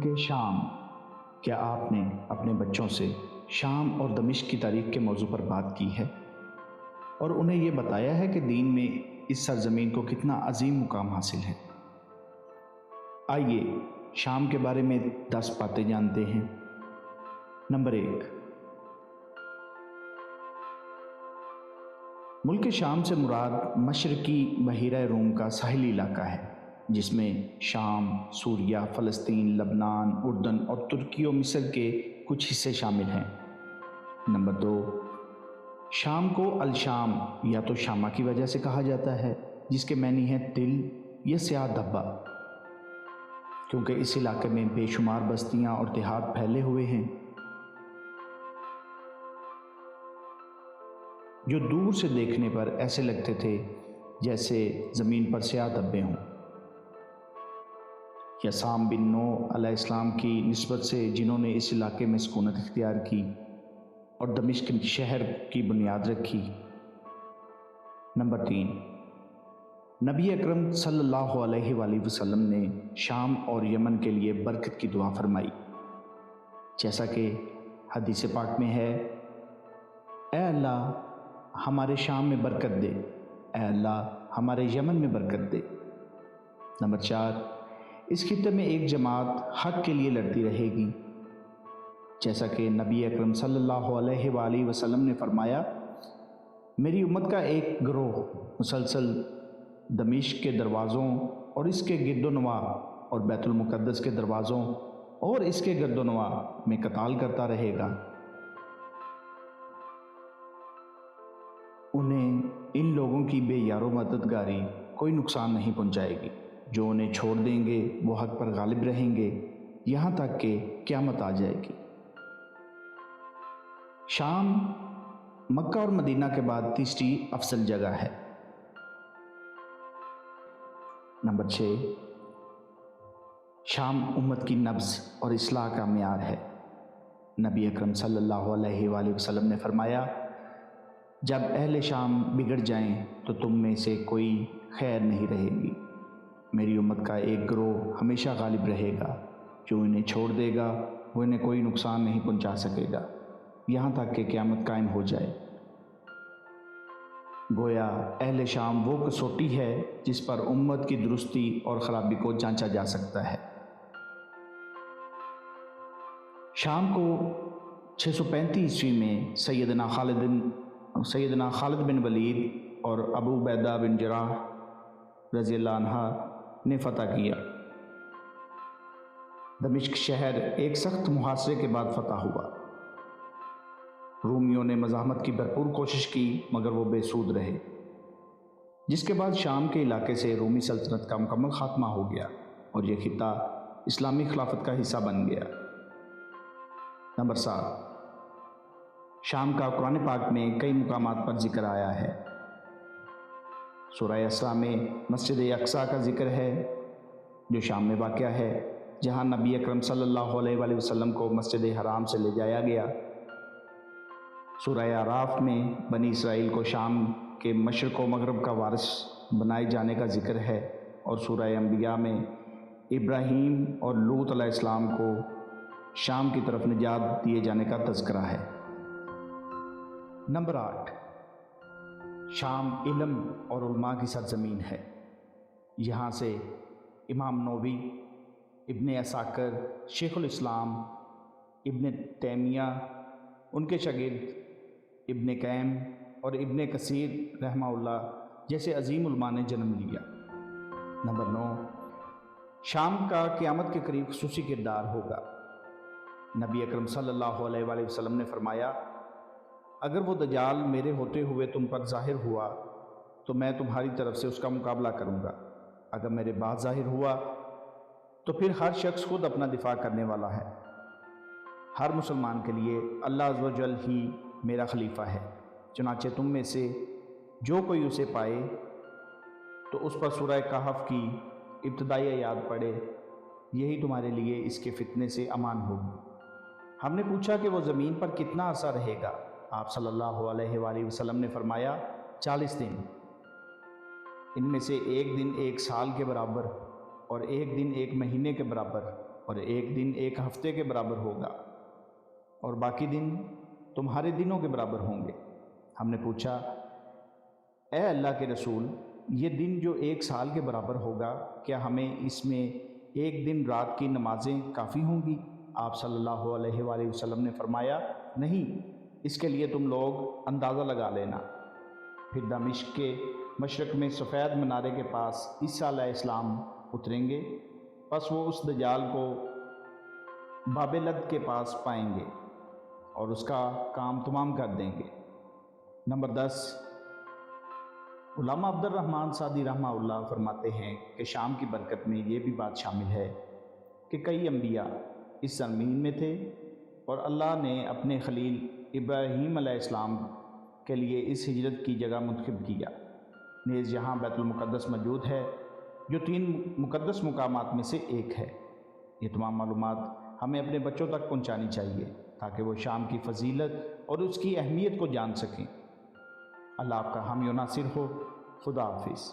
ملک شام۔ کیا آپ نے اپنے بچوں سے شام اور دمشق کی تاریخ کے موضوع پر بات کی ہے اور انہیں یہ بتایا ہے کہ دین میں اس سرزمین کو کتنا عظیم مقام حاصل ہے؟ آئیے شام کے بارے میں 10 باتیں جانتے ہیں۔ نمبر 1، ملک شام سے مراد مشرقی بحیرہ روم کا ساحلی علاقہ ہے، جس میں شام، سوریہ، فلسطین، لبنان، اردن اور ترکی و مصر کے کچھ حصے شامل ہیں۔ نمبر 2، شام کو الشام یا تو شامہ کی وجہ سے کہا جاتا ہے، جس کے معنی ہے تل یا سیاہ دھبہ، کیونکہ اس علاقے میں بے شمار بستیاں اور دیہات پھیلے ہوئے ہیں جو دور سے دیکھنے پر ایسے لگتے تھے جیسے زمین پر سیاہ دھبے ہوں۔ یا سام بن نوح علیہ السلام کی نسبت سے، جنہوں نے اس علاقے میں سکونت اختیار کی اور دمشق شہر کی بنیاد رکھی۔ نمبر 3، نبی اکرم صلی اللہ علیہ وآلہ وسلم نے شام اور یمن کے لیے برکت کی دعا فرمائی، جیسا کہ حدیث پاک میں ہے، اے اللہ ہمارے شام میں برکت دے، اے اللہ ہمارے یمن میں برکت دے۔ نمبر 4، اس خطے میں ایک جماعت حق کے لیے لڑتی رہے گی، جیسا کہ نبی اکرم صلی اللہ علیہ وآلہ وسلم نے فرمایا، میری امت کا ایک گروہ مسلسل دمشق کے دروازوں اور اس کے گرد و نواح اور بیت المقدس کے دروازوں اور اس کے گرد و نواح میں قتال کرتا رہے گا۔ انہیں ان لوگوں کی بے یار و مددگاری کوئی نقصان نہیں پہنچائے گی، جو انہیں چھوڑ دیں گے وہ حق پر غالب رہیں گے یہاں تک کہ قیامت آ جائے گی۔ شام مکہ اور مدینہ کے بعد تیسری افضل جگہ ہے۔ نمبر 6، شام امت کی نبض اور اصلاح کا معیار ہے۔ نبی اکرم صلی اللہ علیہ وآلہ وسلم نے فرمایا، جب اہل شام بگڑ جائیں تو تم میں سے کوئی خیر نہیں رہے گی، میری امت کا ایک گروہ ہمیشہ غالب رہے گا، جو انہیں چھوڑ دے گا وہ انہیں کوئی نقصان نہیں پہنچا سکے گا یہاں تک کہ قیامت قائم ہو جائے۔ گویا اہل شام وہ کسوٹی ہے جس پر امت کی درستی اور خرابی کو جانچا جا سکتا ہے۔ شام کو 635 عیسوی میں سیدنا خالد بن ولید اور ابو عبیدہ بن جراح رضی اللہ عنہ نے فتح کیا۔ دمشق شہر ایک سخت محاصرے کے بعد فتح ہوا۔ رومیوں نے مزاحمت کی بھرپور کوشش کی مگر وہ بے سود رہے، جس کے بعد شام کے علاقے سے رومی سلطنت کا مکمل خاتمہ ہو گیا اور یہ خطہ اسلامی خلافت کا حصہ بن گیا۔ نمبر 7، شام کا قرآن پاک میں کئی مقامات پر ذکر آیا ہے۔ سورہ اسراء میں مسجد اقصیٰ کا ذکر ہے، جو شام میں واقع ہے، جہاں نبی اکرم صلی اللہ علیہ وآلہ وسلم کو مسجد حرام سے لے جایا گیا۔ سورہ اعراف میں بنی اسرائیل کو شام کے مشرق و مغرب کا وارث بنائے جانے کا ذکر ہے، اور سورہ انبیاء میں ابراہیم اور لوط علیہ السلام کو شام کی طرف نجات دیے جانے کا تذکرہ ہے۔ نمبر 8، شام علم اور علماء کی سرزمین ہے۔ یہاں سے امام نووی، ابن عساکر، شیخ الاسلام ابن تیمیہ، ان کے شاگرد ابن قیم اور ابن کثیر رحمہ اللہ جیسے عظیم علماء نے جنم لیا۔ نمبر 9، شام کا قیامت کے قریب خصوصی کردار ہوگا۔ نبی اکرم صلی اللہ علیہ وآلہ وسلم نے فرمایا، اگر وہ دجال میرے ہوتے ہوئے تم پر ظاہر ہوا تو میں تمہاری طرف سے اس کا مقابلہ کروں گا، اگر میرے بعد ظاہر ہوا تو پھر ہر شخص خود اپنا دفاع کرنے والا ہے۔ ہر مسلمان کے لیے اللہ عز و جل ہی میرا خلیفہ ہے، چنانچہ تم میں سے جو کوئی اسے پائے تو اس پر سورہ کہف کی ابتدائی آیات پڑھے، یہی تمہارے لیے اس کے فتنے سے امان ہوگی۔ ہم نے پوچھا کہ وہ زمین پر کتنا عرصہ رہے گا؟ آپ صلی اللہ علیہ وآلہ وسلم نے فرمایا، 40 دن، ان میں سے ایک دن ایک سال کے برابر اور ایک دن ایک مہینے کے برابر اور ایک دن ایک ہفتے کے برابر ہوگا اور باقی دن تمہارے دنوں کے برابر ہوں گے۔ ہم نے پوچھا، اے اللہ کے رسول، یہ دن جو ایک سال کے برابر ہوگا، کیا ہمیں اس میں ایک دن رات کی نمازیں کافی ہوں گی؟ آپ صلی اللہ علیہ وآلہ وسلم نے فرمایا، نہیں، اس کے لیے تم لوگ اندازہ لگا لینا۔ پھر دمشق کے مشرق میں سفید منارے کے پاس عیسیٰ علیہ السلام اتریں گے، پس وہ اس دجال کو بابلد کے پاس پائیں گے اور اس کا کام تمام کر دیں گے۔ نمبر 10، علامہ عبد الرحمن سعدی رحمہ اللہ فرماتے ہیں کہ شام کی برکت میں یہ بھی بات شامل ہے کہ کئی انبیاء اس سرزمین میں تھے اور اللہ نے اپنے خلیل ابراہیم علیہ السلام کے لیے اس ہجرت کی جگہ منتخب کیا۔ نیز یہاں بیت المقدس موجود ہے جو 3 مقدس مقامات میں سے ایک ہے۔ یہ تمام معلومات ہمیں اپنے بچوں تک پہنچانی چاہیے تاکہ وہ شام کی فضیلت اور اس کی اہمیت کو جان سکیں۔ اللہ آپ کا حامی و ناصر ہو۔ خدا حافظ۔